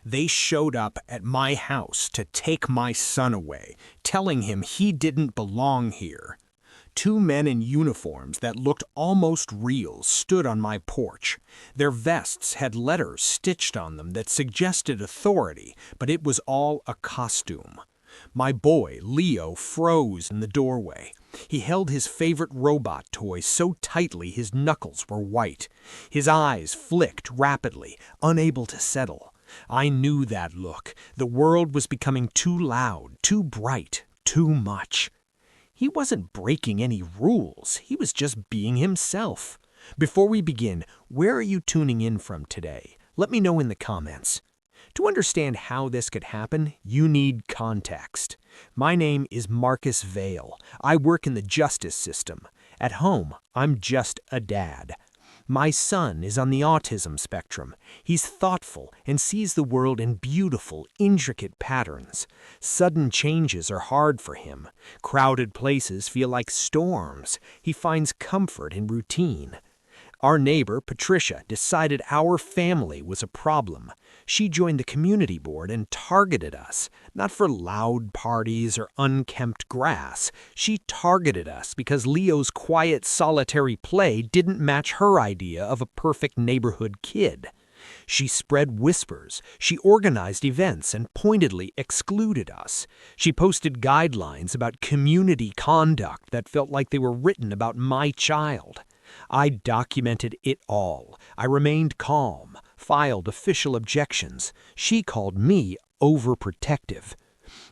They showed up at my house to take my son away, telling him he didn't belong here. Two men in uniforms that looked almost real stood on my porch. Their vests had letters stitched on them that suggested authority, but it was all a costume. My boy, Leo, froze in the doorway. He held his favorite robot toy so tightly his knuckles were white. His eyes flicked rapidly, unable to settle. I knew that look. The world was becoming too loud, too bright, too much. He wasn't breaking any rules. He was just being himself. Before we begin, where are you tuning in from today? Let me know in the comments. To understand how this could happen, you need context. My name is Marcus Vale. I work in the justice system. At home, I'm just a dad. My son is on the autism spectrum. He's thoughtful and sees the world in beautiful, intricate patterns. Sudden changes are hard for him. Crowded places feel like storms. He finds comfort in routine. Our neighbor, Patricia, decided our family was a problem. She joined the community board and targeted us, not for loud parties or unkempt grass. She targeted us because Leo's quiet, solitary play didn't match her idea of a perfect neighborhood kid. She spread whispers, she organized events and pointedly excluded us. She posted guidelines about community conduct that felt like they were written about my child. I documented it all. I remained calm, filed official objections. She called me overprotective.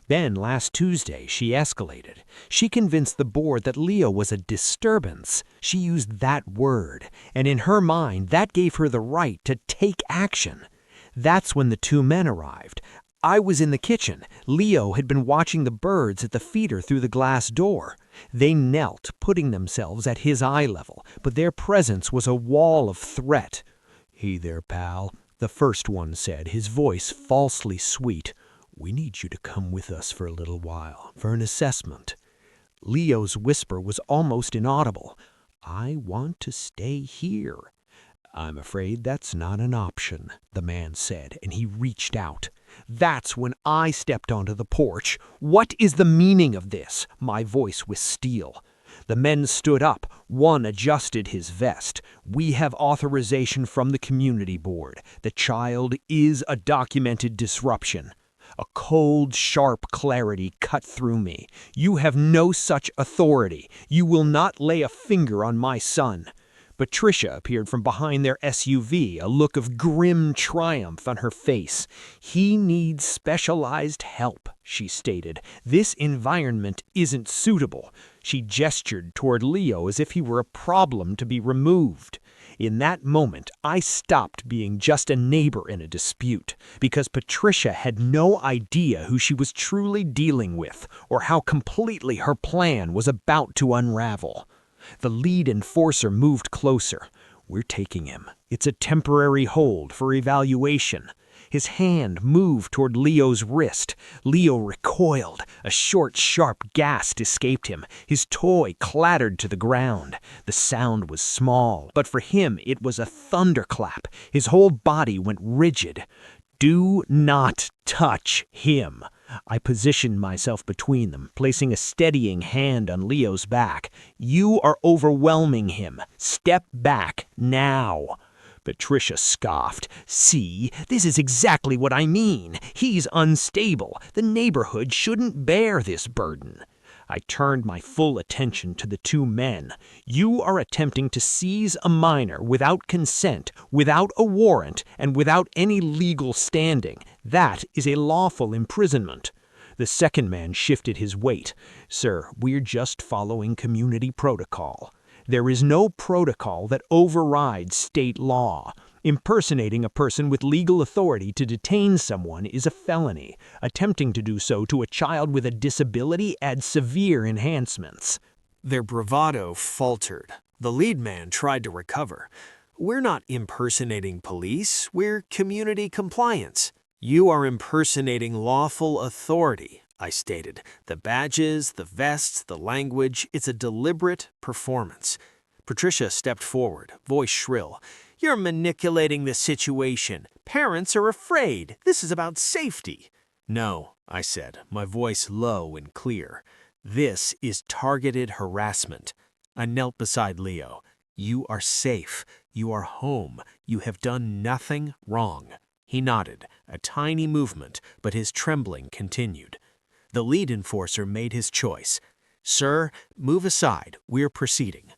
Then last Tuesday, she escalated. She convinced the board that Leo was a disturbance. She used that word, and in her mind, that gave her the right to take action. That's when the two men arrived. I was in the kitchen. Leo had been watching the birds at the feeder through the glass door. They knelt, putting themselves at his eye level, but their presence was a wall of threat. "Hey there, pal," the first one said, his voice falsely sweet. "We need you to come with us for a little while, for an assessment." Leo's whisper was almost inaudible. "I want to stay here." "I'm afraid that's not an option," the man said, and he reached out. That's when I stepped onto the porch. "What is the meaning of this?" My voice was steel. The men stood up. One adjusted his vest. "We have authorization from the community board. The child is a documented disruption." A cold, sharp clarity cut through me. "You have no such authority. You will not lay a finger on my son." Patricia appeared from behind their SUV, a look of grim triumph on her face. "He needs specialized help," she stated. "This environment isn't suitable." She gestured toward Leo as if he were a problem to be removed. In that moment, I stopped being just a neighbor in a dispute, because Patricia had no idea who she was truly dealing with or how completely her plan was about to unravel. The lead enforcer moved closer. "We're taking him. It's a temporary hold for evaluation." His hand moved toward Leo's wrist. Leo recoiled. A short, sharp gasp escaped him. His toy clattered to the ground. The sound was small, but for him it was a thunderclap. His whole body went rigid. "Do not touch him." I positioned myself between them, placing a steadying hand on Leo's back. "You are overwhelming him. Step back now." Patricia scoffed. "See, this is exactly what I mean. He's unstable. The neighborhood shouldn't bear this burden." I turned my full attention to the two men. "You are attempting to seize a minor without consent, without a warrant, and without any legal standing. That is a lawful imprisonment." The second man shifted his weight. "Sir, we're just following community protocol." There is no protocol that overrides state law. Impersonating a person with legal authority to detain someone is a felony. Attempting to do so to a child with a disability adds severe enhancements. Their bravado faltered. The lead man tried to recover. "We're not impersonating police. We're community compliance." "You are impersonating lawful authority," I stated. "The badges, the vests, the language, it's a deliberate performance." Patricia stepped forward, voice shrill. You're manipulating the situation. Parents are afraid. This is about safety. No, I said, my voice low and clear. This is targeted harassment. I knelt beside Leo. You are safe. You are home. You have done nothing wrong. He nodded, a tiny movement, but his trembling continued. The lead enforcer made his choice. Sir, move aside. We're proceeding.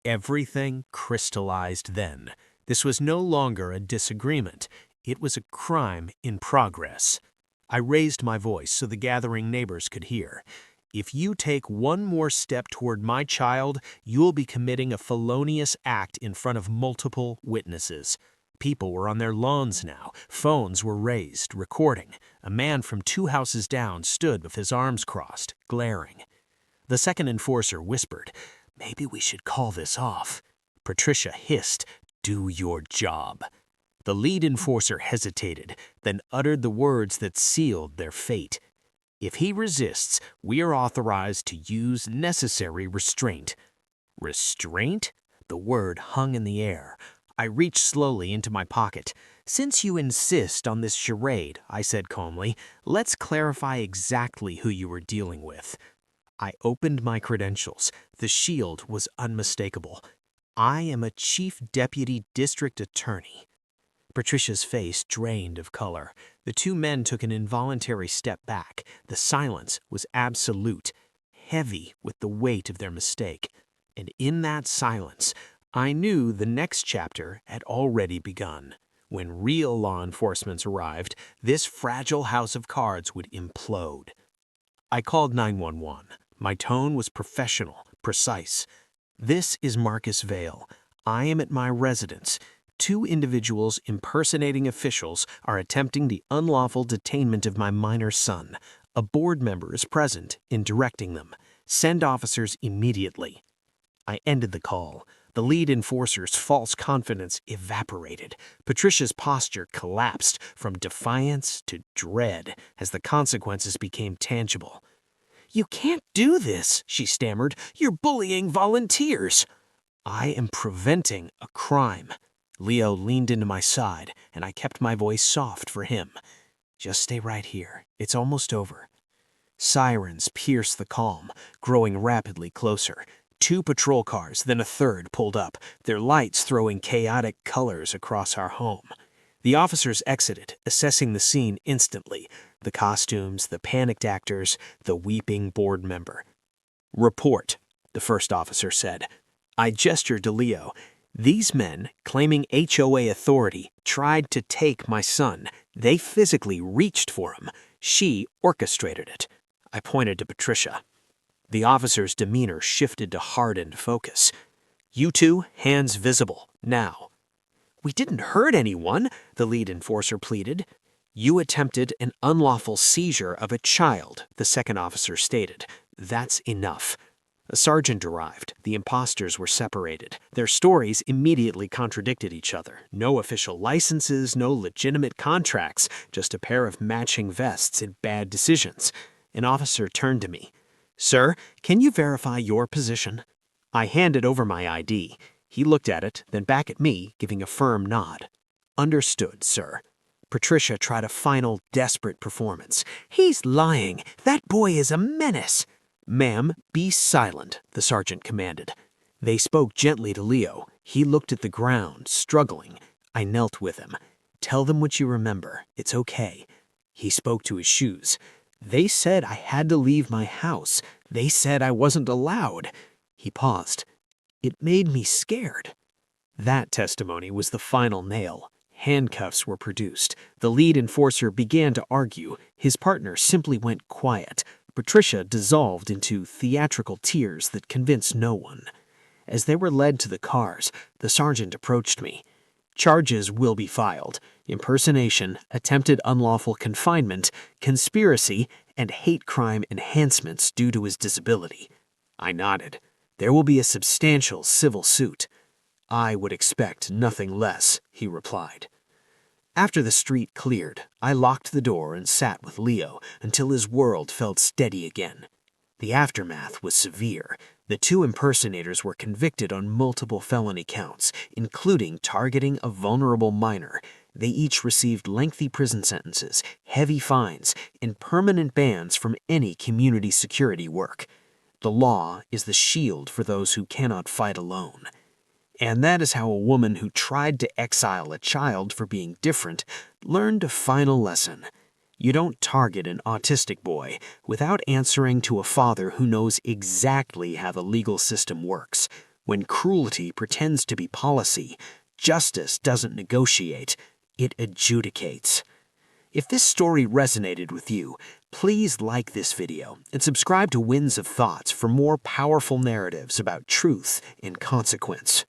Everything crystallized then. This was no longer a disagreement. It was a crime in progress. I raised my voice so the gathering neighbors could hear. If you take one more step toward my child, you'll be committing a felonious act in front of multiple witnesses. People were on their lawns now. Phones were raised, recording. A man from 2 houses down stood with his arms crossed, glaring. The second enforcer whispered, "Maybe we should call this off." Patricia hissed, "Do your job." The lead enforcer hesitated, then uttered the words that sealed their fate. If he resists, we are authorized to use necessary restraint. Restraint? The word hung in the air. I reached slowly into my pocket. "Since you insist on this charade," I said calmly, "let's clarify exactly who you were dealing with." I opened my credentials. The shield was unmistakable. I am a Chief Deputy District Attorney. Patricia's face drained of color. The 2 men took an involuntary step back. The silence was absolute, heavy with the weight of their mistake. And in that silence, I knew the next chapter had already begun. When real law enforcement arrived, this fragile house of cards would implode. I called 911. My tone was professional, precise. "This is Marcus Vale. I am at my residence. 2 individuals impersonating officials are attempting the unlawful detainment of my minor son. A board member is present in directing them. Send officers immediately." I ended the call. The lead enforcer's false confidence evaporated. Patricia's posture collapsed from defiance to dread as the consequences became tangible. "You can't do this," she stammered. "You're bullying volunteers." "I am preventing a crime." Leo leaned into my side, and I kept my voice soft for him. "Just stay right here. It's almost over." Sirens pierced the calm, growing rapidly closer. 2 patrol cars, then a third pulled up, their lights throwing chaotic colors across our home. The officers exited, assessing the scene instantly. The costumes, the panicked actors, the weeping board member. "Report," the first officer said. I gestured to Leo. "These men, claiming HOA authority, tried to take my son. They physically reached for him. She orchestrated it." I pointed to Patricia. The officer's demeanor shifted to hardened focus. "You 2, hands visible, now." "We didn't hurt anyone," the lead enforcer pleaded. "You attempted an unlawful seizure of a child," the second officer stated. "That's enough." A sergeant arrived. The imposters were separated. Their stories immediately contradicted each other. No official licenses, no legitimate contracts, just a pair of matching vests and bad decisions. An officer turned to me. "Sir, can you verify your position?" I handed over my ID. He looked at it, then back at me, giving a firm nod. "Understood, sir." Patricia tried a final, desperate performance. "He's lying. That boy is a menace." "Ma'am, be silent," the sergeant commanded. They spoke gently to Leo. He looked at the ground, struggling. I knelt with him. "Tell them what you remember. It's okay." He spoke to his shoes. "They said I had to leave my house. They said I wasn't allowed." He paused. "It made me scared." That testimony was the final nail. Handcuffs were produced. The lead enforcer began to argue. His partner simply went quiet. Patricia dissolved into theatrical tears that convinced no one. As they were led to the cars, the sergeant approached me. "Charges will be filed: impersonation, attempted unlawful confinement, conspiracy, and hate crime enhancements due to his disability." I nodded. "There will be a substantial civil suit." "I would expect nothing less," he replied. After the street cleared, I locked the door and sat with Leo until his world felt steady again. The aftermath was severe. The two impersonators were convicted on multiple felony counts, including targeting a vulnerable minor. They each received lengthy prison sentences, heavy fines, and permanent bans from any community security work. The law is the shield for those who cannot fight alone. And that is how a woman who tried to exile a child for being different learned a final lesson. You don't target an autistic boy without answering to a father who knows exactly how the legal system works. When cruelty pretends to be policy, justice doesn't negotiate, it adjudicates. If this story resonated with you, please like this video and subscribe to Winds of Thoughts for more powerful narratives about truth and consequence.